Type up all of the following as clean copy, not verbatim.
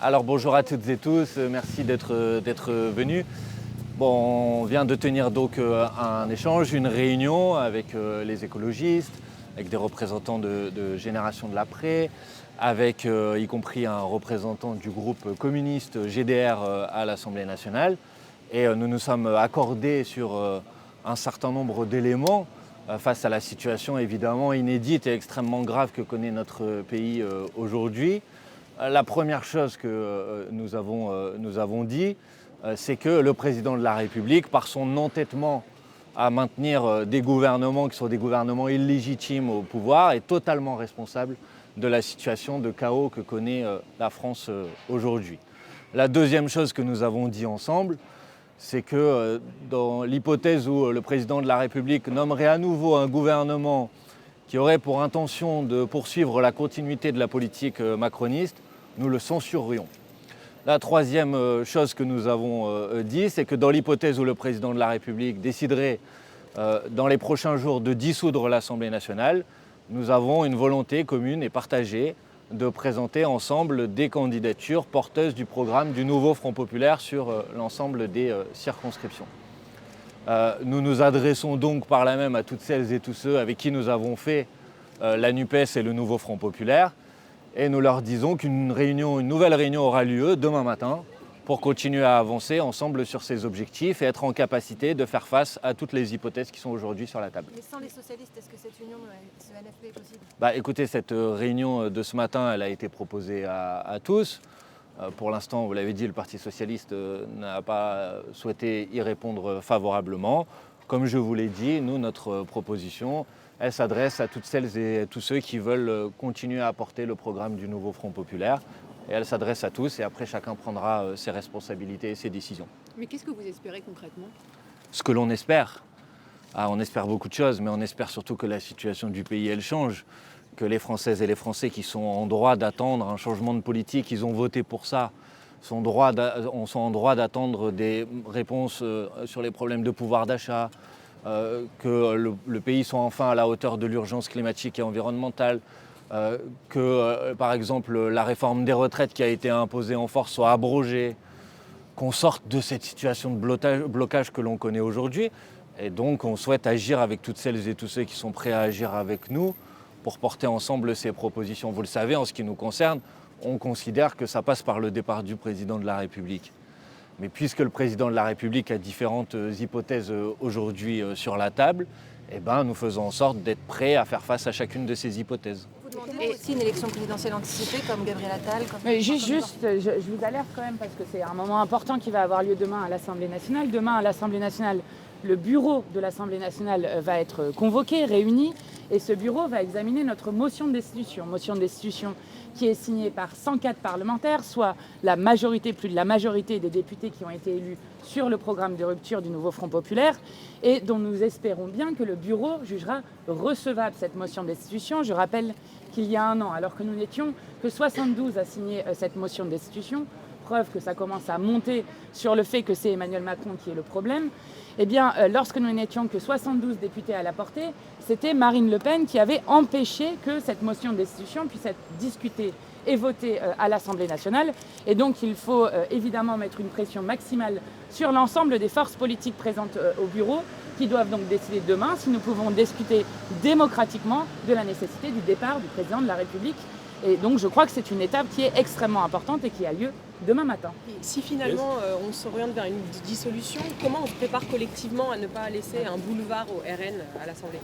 Alors bonjour à toutes et tous, merci d'être venus. Bon, on vient de tenir donc un échange, une réunion avec les écologistes, avec des représentants de Génération de l'après, avec y compris un représentant du groupe communiste GDR à l'Assemblée nationale. Et nous nous sommes accordés sur un certain nombre d'éléments face à la situation évidemment inédite et extrêmement grave que connaît notre pays aujourd'hui. La première chose que nous avons dit, c'est que le président de la République, par son entêtement à maintenir des gouvernements qui sont des gouvernements illégitimes au pouvoir, est totalement responsable de la situation de chaos que connaît la France aujourd'hui. La deuxième chose que nous avons dit ensemble, c'est que dans l'hypothèse où le président de la République nommerait à nouveau un gouvernement qui aurait pour intention de poursuivre la continuité de la politique macroniste, nous le censurerions. La troisième chose que nous avons dit, c'est que dans l'hypothèse où le président de la République déciderait dans les prochains jours de dissoudre l'Assemblée nationale, nous avons une volonté commune et partagée de présenter ensemble des candidatures porteuses du programme du nouveau Front populaire sur l'ensemble des circonscriptions. Nous nous adressons donc par là même à toutes celles et tous ceux avec qui nous avons fait la NUPES et le nouveau Front populaire, et nous leur disons qu'une nouvelle réunion aura lieu demain matin pour continuer à avancer ensemble sur ces objectifs et être en capacité de faire face à toutes les hypothèses qui sont aujourd'hui sur la table. Mais sans les socialistes, est-ce que cette union ce NFP est possible ? Écoutez, cette réunion de ce matin, elle a été proposée à tous. Pour l'instant, vous l'avez dit, le Parti socialiste n'a pas souhaité y répondre favorablement. Comme je vous l'ai dit, nous, notre proposition, elle s'adresse à toutes celles et à tous ceux qui veulent continuer à porter le programme du nouveau Front populaire. Et elle s'adresse à tous et après chacun prendra ses responsabilités et ses décisions. Mais qu'est-ce que vous espérez concrètement ? Ce que l'on espère, on espère beaucoup de choses, mais on espère surtout que la situation du pays, elle change. Que les Françaises et les Français qui sont en droit d'attendre un changement de politique, ils ont voté pour ça, sont en droit d'attendre des réponses sur les problèmes de pouvoir d'achat, que le pays soit enfin à la hauteur de l'urgence climatique et environnementale, que par exemple la réforme des retraites qui a été imposée en force soit abrogée, qu'on sorte de cette situation de blocage que l'on connaît aujourd'hui. Et donc on souhaite agir avec toutes celles et tous ceux qui sont prêts à agir avec nous pour porter ensemble ces propositions. Vous le savez, en ce qui nous concerne, on considère que ça passe par le départ du président de la République. Mais puisque le président de la République a différentes hypothèses aujourd'hui sur la table, nous faisons en sorte d'être prêts à faire face à chacune de ces hypothèses. Vous demandez aussi une élection présidentielle anticipée comme Gabriel Attal Mais je vous alerte quand même parce que c'est un moment important qui va avoir lieu demain à l'Assemblée nationale. Demain à l'Assemblée nationale, le bureau de l'Assemblée nationale va être convoqué, réuni, et ce bureau va examiner notre motion de destitution qui est signée par 104 parlementaires, soit la majorité, plus de la majorité des députés qui ont été élus sur le programme de rupture du nouveau Front populaire, et dont nous espérons bien que le bureau jugera recevable cette motion de destitution. Je rappelle qu'il y a un an, alors que nous n'étions que 72 à signer cette motion de destitution, preuve que ça commence à monter sur le fait que c'est Emmanuel Macron qui est le problème, lorsque nous n'étions que 72 députés à la porter, c'était Marine Le Pen qui avait empêché que cette motion de destitution puisse être discutée et votée à l'Assemblée nationale. Et donc il faut évidemment mettre une pression maximale sur l'ensemble des forces politiques présentes au bureau, qui doivent donc décider demain si nous pouvons discuter démocratiquement de la nécessité du départ du président de la République. Et donc je crois que c'est une étape qui est extrêmement importante et qui a lieu demain matin. Et si finalement on s'oriente vers une dissolution, comment on se prépare collectivement à ne pas laisser un boulevard au RN à l'Assemblée ?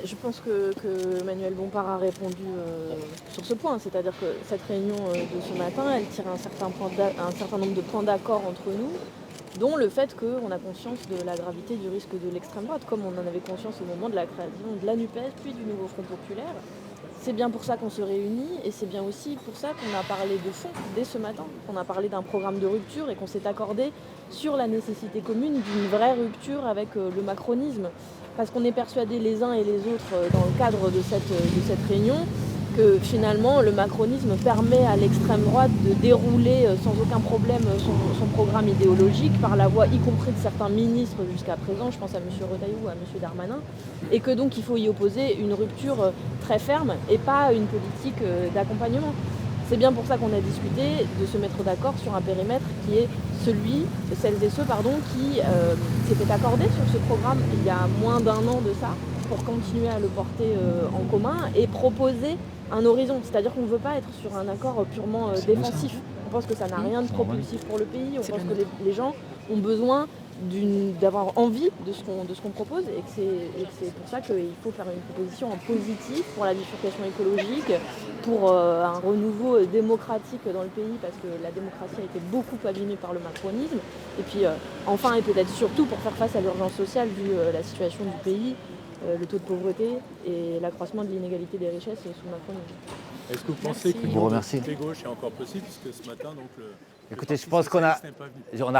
Je pense que Manuel Bompard a répondu sur ce point, c'est-à-dire que cette réunion de ce matin, elle tire un certain nombre de points d'accord entre nous, dont le fait qu'on a conscience de la gravité du risque de l'extrême droite, comme on en avait conscience au moment de la création de la NUPES, puis du nouveau Front populaire. C'est bien pour ça qu'on se réunit et c'est bien aussi pour ça qu'on a parlé de fond dès ce matin, qu'on a parlé d'un programme de rupture et qu'on s'est accordé sur la nécessité commune d'une vraie rupture avec le macronisme. Parce qu'on est persuadés les uns et les autres dans le cadre de cette réunion que finalement le macronisme permet à l'extrême droite de dérouler sans aucun problème son programme idéologique par la voie y compris de certains ministres jusqu'à présent, je pense à M. Retailleau ou à M. Darmanin, et que donc il faut y opposer une rupture très ferme et pas une politique d'accompagnement. C'est bien pour ça qu'on a discuté de se mettre d'accord sur un périmètre qui est celles et ceux qui s'étaient accordés sur ce programme il y a moins d'un an de ça, pour continuer à le porter en commun et proposer un horizon. C'est-à-dire qu'on ne veut pas être sur un accord purement défensif. On pense que ça n'a rien de propulsif pour le pays. On pense que les gens ont besoin d'avoir envie de ce qu'on propose et que c'est pour ça qu'il faut faire une proposition en positif pour la bifurcation écologique, pour un renouveau démocratique dans le pays, parce que la démocratie a été beaucoup abîmée par le macronisme, et puis enfin et peut-être surtout pour faire face à l'urgence sociale vu la situation du pays, le taux de pauvreté et l'accroissement de l'inégalité des richesses sous macronisme. Est-ce que vous pensez que vous remercie. les gauches est encore possible, puisque ce matin donc Écoutez, je pense qu'on a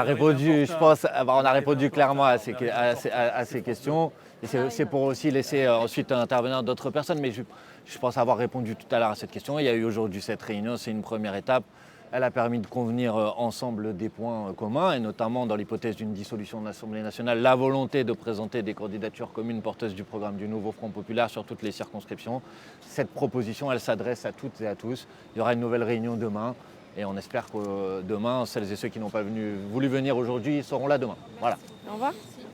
répondu, on a répondu clairement à ces questions. Et c'est pour aussi laisser ensuite intervenir d'autres personnes. Mais je pense avoir répondu tout à l'heure à cette question. Il y a eu aujourd'hui cette réunion, c'est une première étape. Elle a permis de convenir ensemble des points communs, et notamment dans l'hypothèse d'une dissolution de l'Assemblée nationale, la volonté de présenter des candidatures communes porteuses du programme du nouveau Front populaire sur toutes les circonscriptions. Cette proposition, elle s'adresse à toutes et à tous. Il y aura une nouvelle réunion demain. Et on espère que demain, celles et ceux qui n'ont pas voulu venir aujourd'hui seront là demain. Voilà. Au revoir.